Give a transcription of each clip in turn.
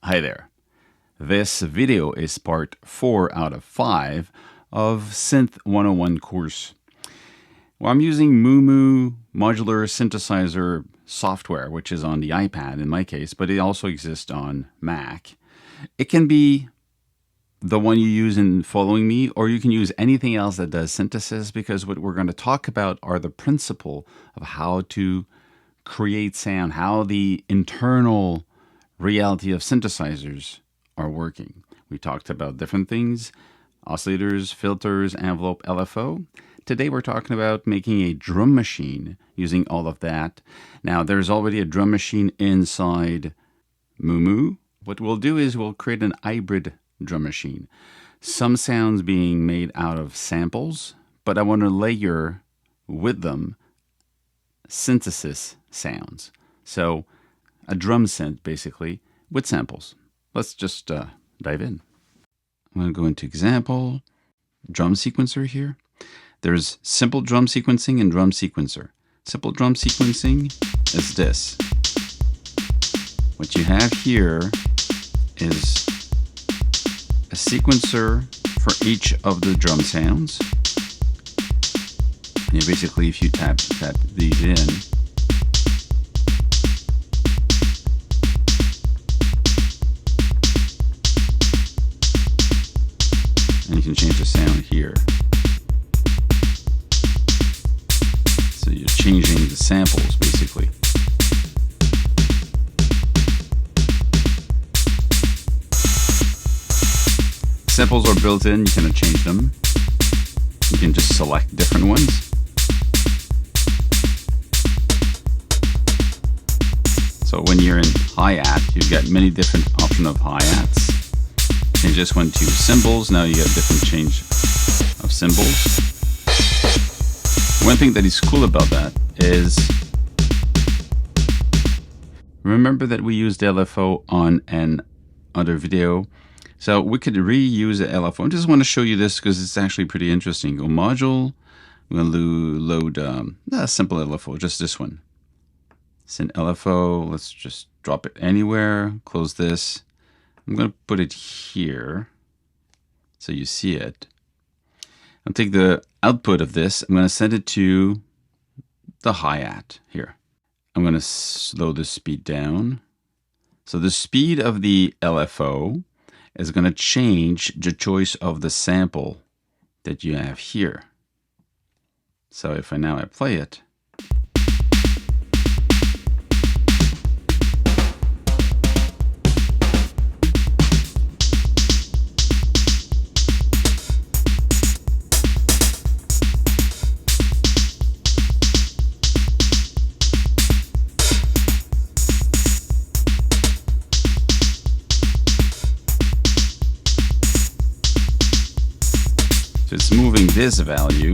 Hi there. This video is part 4 out of 5 of Synth 101 course. Well, I'm using Moomu modular synthesizer software, which is on the iPad in my case, but it also exists on Mac. It can be the one you use in following me, or you can use anything else that does synthesis, because what we're going to talk about are the principle of how to create sound, how the internal reality of synthesizers are working. We talked about different things: oscillators, filters, envelope, LFO. Today we're talking about making a drum machine using all of that. Now there's already a drum machine inside Moomu. What we'll do is we'll create an hybrid drum machine. Some sounds being made out of samples, but I want to layer with them synthesis sounds. So a drum synth basically with samples. Let's just dive in. I'm going to go into example, drum sequencer here. There's simple drum sequencing and drum sequencer. Simple drum sequencing is this. What you have here is a sequencer for each of the drum sounds. And basically, if you tap these in, and you can change the sound here. So you're changing the samples basically. Samples are built in, you cannot change them. You can just select different ones. So when you're in hi-hat, you've got many different options of hi-hats. Change this one to cymbals. Now you get a different change of cymbals. One thing that is cool about that is, remember that we used LFO on an other video. So we could reuse the LFO. I just want to show you this because it's actually pretty interesting. Go module. I'm going to load a simple LFO, just this one. Synth LFO. Let's just drop it anywhere. Close this. I'm going to put it here so you see it. I'll take the output of this. I'm going to send it to the hi-hat here. I'm going to slow the speed down. So the speed of the LFO is going to change the choice of the sample that you have here. So if I now play it, so it's moving this value.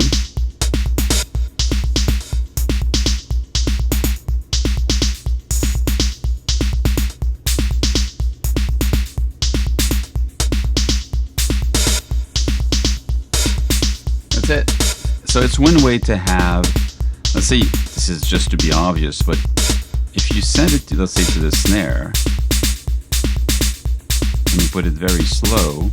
That's it. So it's one way to have, let's see, this is just to be obvious, but if you send it to, let's say, to the snare, and you put it very slow,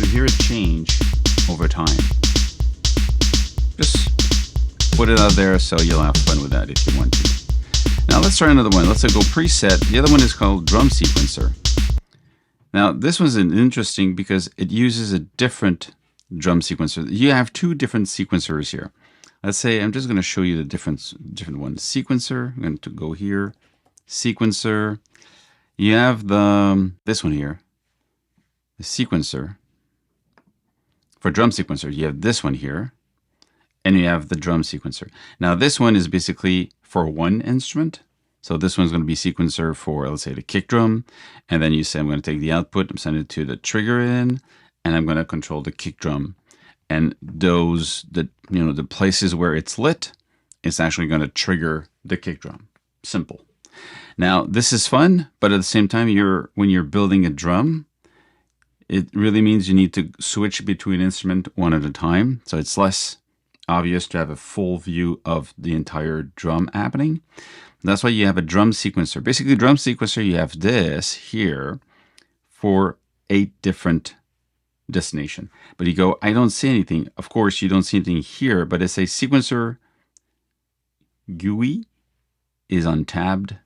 hear it change over time. Just put it out there so you'll have fun with that if you want to. Now let's try another one. Let's go preset. The other one is called drum sequencer. Now this one's interesting because it uses a different drum sequencer. You have two different sequencers here. Let's say I'm just going to show you the different ones. Sequencer. I'm going to go here. Sequencer. You have this one here. The sequencer. For drum sequencer, you have this one here, and you have the drum sequencer. Now this one is basically for one instrument. So this one's going to be sequencer for, let's say, the kick drum. And then you say, I'm going to take the output, I'm sending it to the trigger in, and I'm going to control the kick drum. And those, the places where it's lit it's actually going to trigger the kick drum. Simple. Now, this is fun, but at the same time, when you're building a drum, it really means you need to switch between instrument one at a time. So it's less obvious to have a full view of the entire drum happening. That's why you have a drum sequencer. Basically, drum sequencer, you have this here for 8 different destination. But you go, I don't see anything. Of course, you don't see anything here, but it's a sequencer GUI is on tabbed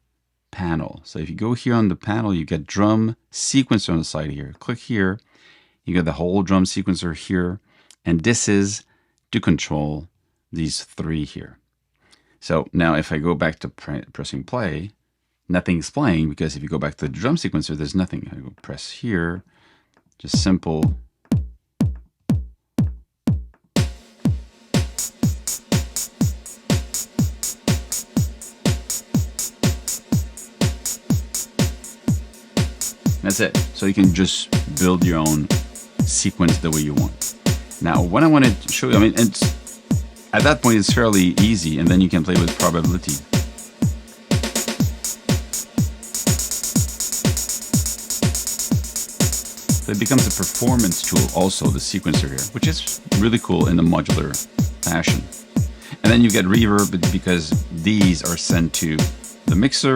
panel. So if you go here on the panel, you get drum sequencer on the side here. Click here, you get the whole drum sequencer here. And this is to control these 3 here. So now if I go back to pressing play, nothing's playing, because if you go back to the drum sequencer, there's nothing. I go press here, just simple. That's it. So you can just build your own sequence the way you want. Now, what I want to show you, I mean, at that point it's fairly easy, and then you can play with probability. So it becomes a performance tool also, the sequencer here, which is really cool in a modular fashion. And then you get reverb because these are sent to the mixer,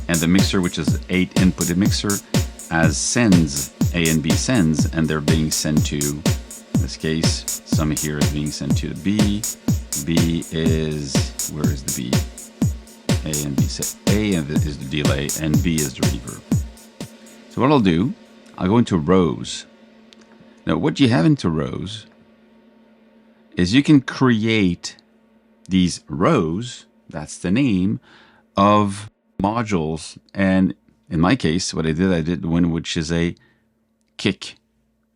and the mixer, which is 8 input mixer, as sends, A and B sends, and they're being sent to, in this case, some here is being sent to the B. B is, where is the B? A and B. A is the delay, and B is the reverb. So what I'll do, I'll go into rows. Now what you have into rows is you can create these rows, that's the name, of modules. And in my case, what I did one which is a kick,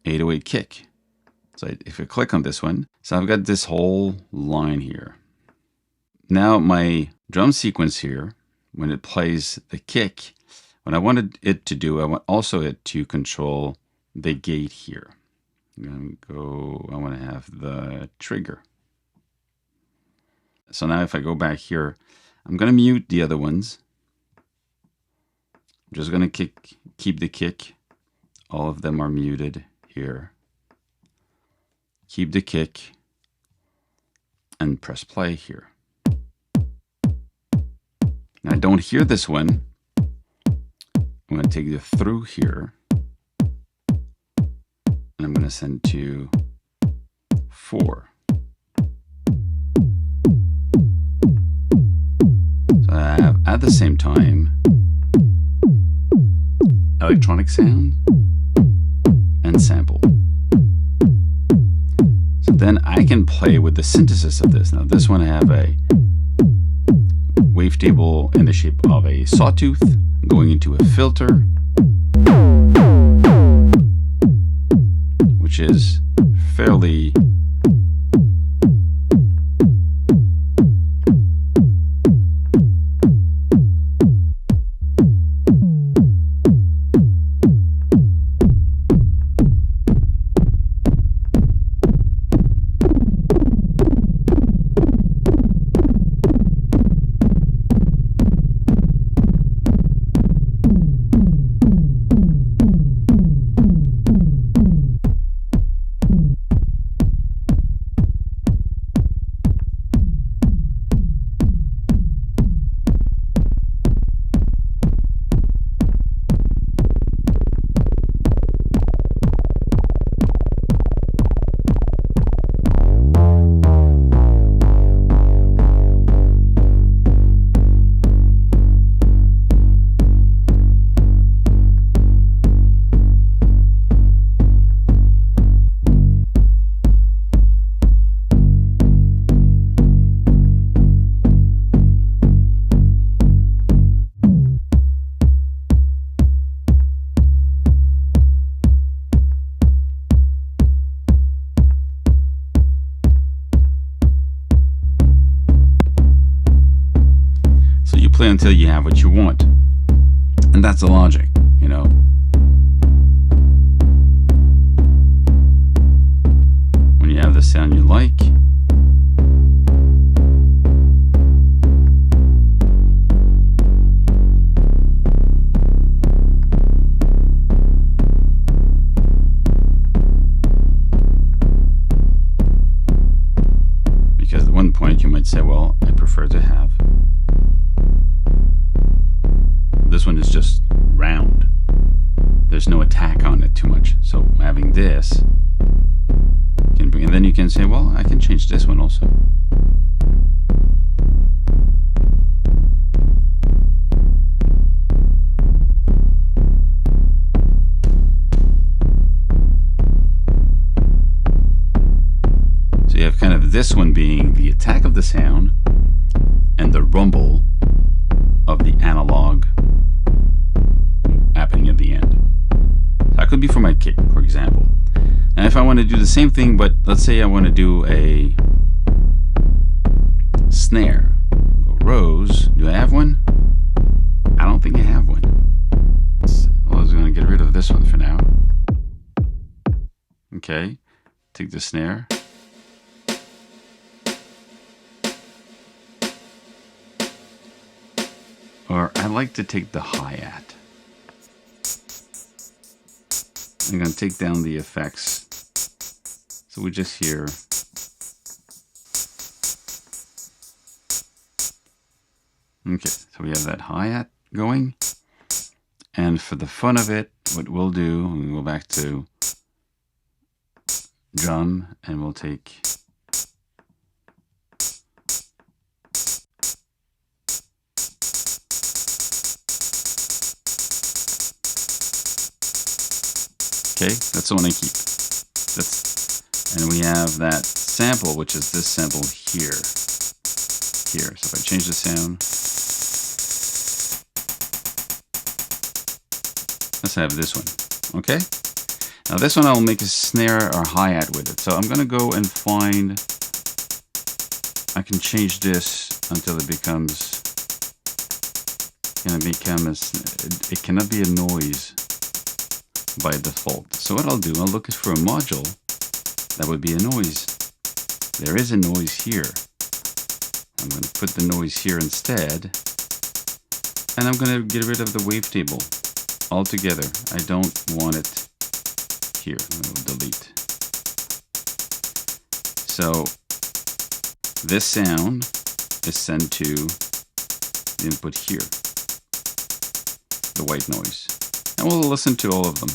808 kick. So if I click on this one, so I've got this whole line here. Now my drum sequence here, when it plays the kick, what I wanted it to do, I want also it to control the gate here. I'm going to I want to have the trigger. So now if I go back here, I'm going to mute the other ones. I'm just going to keep the kick. All of them are muted here. Keep the kick and press play here. Now I don't hear this one. I'm going to take it through here. And I'm going to send to 4. So I have at the same time electronic sound and sample. So then I can play with the synthesis of this. Now this one I have a wavetable in the shape of a sawtooth going into a filter, which is fairly play until you have what you want. And that's the logic, you know. When you have the sound you like, like you might say, well, I prefer to have this one is just round. There's no attack on it too much. So having this can bring, and then you can say, well, I can change this one also. So you have kind of this one being the attack of the sound and the rumble of the analog happening at the end. So that could be for my kick, for example. And if I want to do the same thing, but let's say I want to do a snare. Go rows. Do I have one? I don't think I have one. I was going to get rid of this one for now. Okay. Take the snare. Or I like to take the hi-hat. I'm going to take down the effects. So we just hear. Okay, so we have that hi-hat going. And for the fun of it, what we'll do, we'll go back to drum and we'll take okay, that's the one I keep. And we have that sample, which is this sample here. Here. So if I change the sound, let's have this one. Okay? Now this one I'll make a snare or hi-hat with it. So I'm going to go and find, I can change this until it becomes, it cannot be a noise by default. So what I'll do, I'll look for a module that would be a noise. There is a noise here. I'm going to put the noise here instead, and I'm going to get rid of the wavetable altogether. I don't want it here. I'm going to delete. So this sound is sent to the input here, the white noise. And we'll listen to all of them.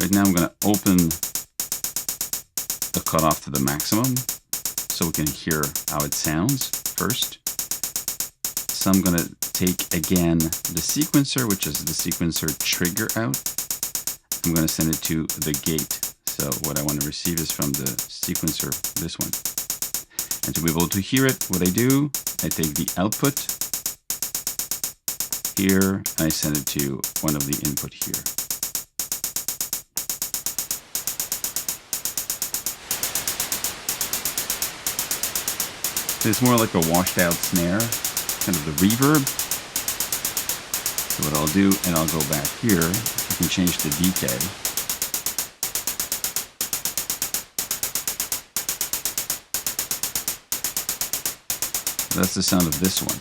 Right now I'm going to open the cutoff to the maximum so we can hear how it sounds first. So I'm going to take again the sequencer, which is the sequencer trigger out. I'm going to send it to the gate. So what I want to receive is from the sequencer, this one. And to be able to hear it, what I do, I take the output here, and I send it to one of the input here. It's more like a washed out snare, kind of the reverb. So what I'll do, and I'll go back here, I can change the decay. That's the sound of this one.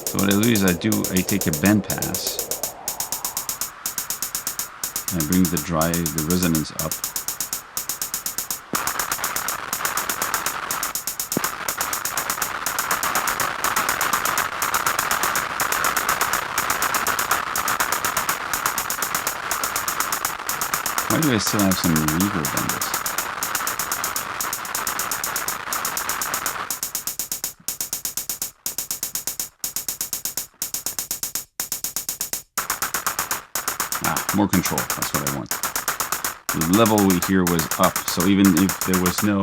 So what I do is I take a band pass and I bring the resonance up. Why do I still have some reverb on this? More control, that's what I want. The level we hear was up, so even if there was no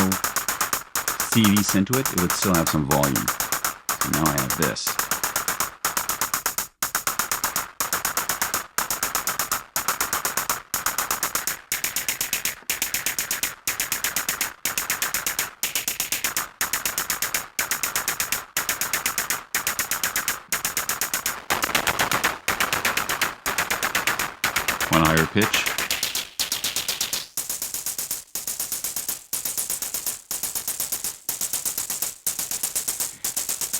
CD sent to it, it would still have some volume. So now I have this. pitch.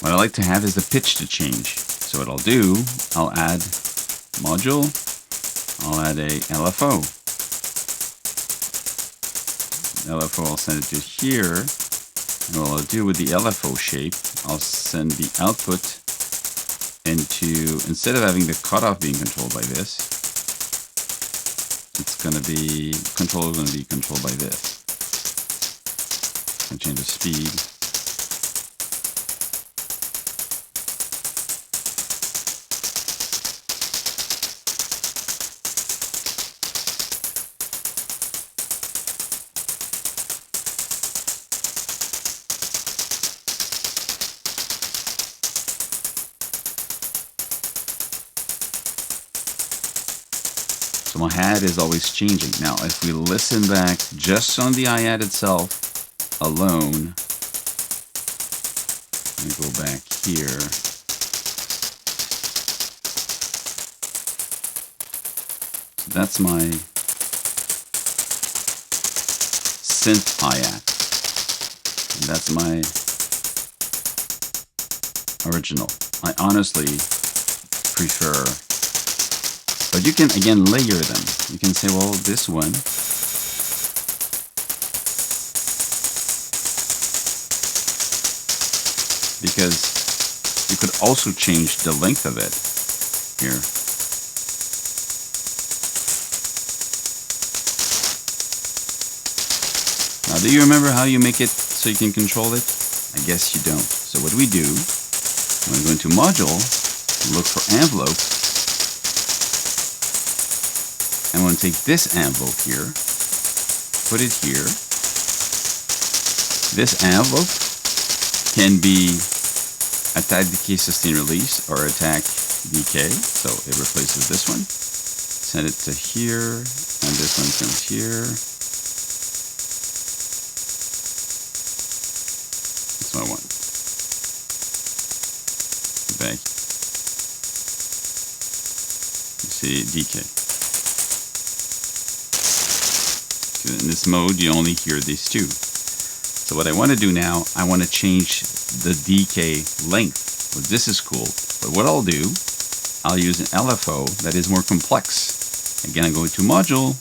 What I like to have is the pitch to change. So what I'll do, I'll add module, I'll add a LFO. LFO, I'll send it to here. And what I'll do with the LFO shape, I'll send the output into, instead of having the cutoff being controlled by this, it's going to be, controller is going to be controlled by this. And change the speed. So my hat is always changing. Now, if we listen back just on the hi-hat itself alone, let me go back here. So that's my synth hi-hat. And that's my original. I honestly prefer. But you can, again, layer them. You can say, well, this one, because you could also change the length of it here. Now, do you remember how you make it so you can control it? I guess you don't. So what do we do? When we go into module, look for envelope. I'm going to take this envelope here, put it here. This envelope can be attack, decay, sustain, release, or attack, decay. So it replaces this one. Send it to here, and this one comes here. That's what I want. Back. You see, decay. In this mode, you only hear these two. So what I want to do now, I want to change the decay length. Well, this is cool. But what I'll do, I'll use an LFO that is more complex. Again, I'm going to module.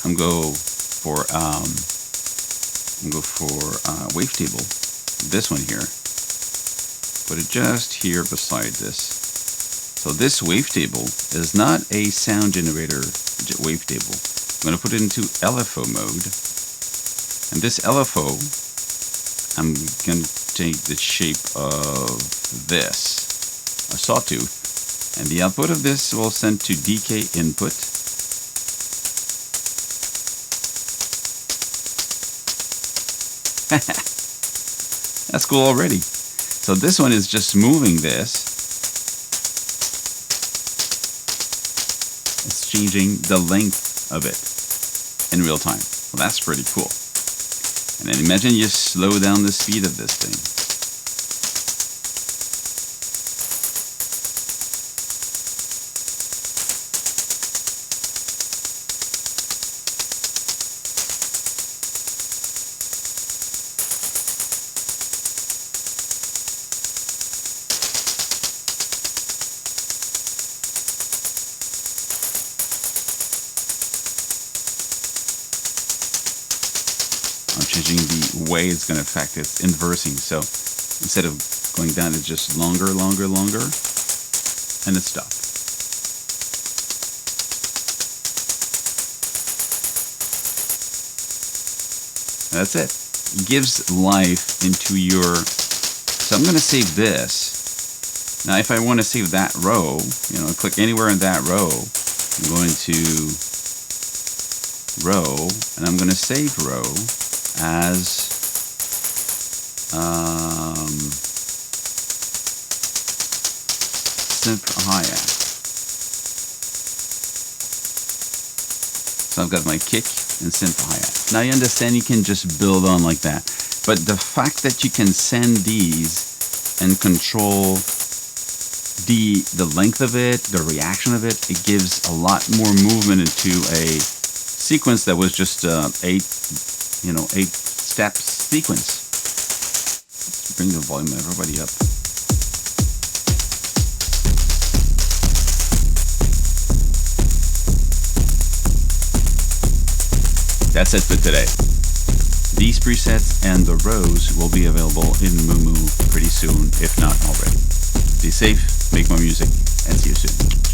I'm go for wavetable. This one here. Put it just here beside this. So this wavetable is not a sound generator wavetable. I'm going to put it into LFO mode, and this LFO, I'm going to take the shape of this, a sawtooth, and the output of this will send to decay input. That's cool already. So this one is just moving this. It's changing the length of it in real time. Well, that's pretty cool. And then imagine you slow down the speed of this thing. I'm changing the way it's going to affect it. It's inversing. So instead of going down, it's just longer, longer, longer, and it stopped. That's it. It gives life into your. So I'm going to save this. Now, if I want to save that row, click anywhere in that row. I'm going to row, and I'm going to save row as synth hi-hat. So I've got my kick and synth hi-hat. Now you understand you can just build on like that. But the fact that you can send these and control the length of it, the reaction of it, it gives a lot more movement into a sequence that was just 8-step sequence. Bring the volume of everybody up. That's it for today. These presets and the rows will be available in Moomu pretty soon, if not already. Stay safe, make more music, and see you soon.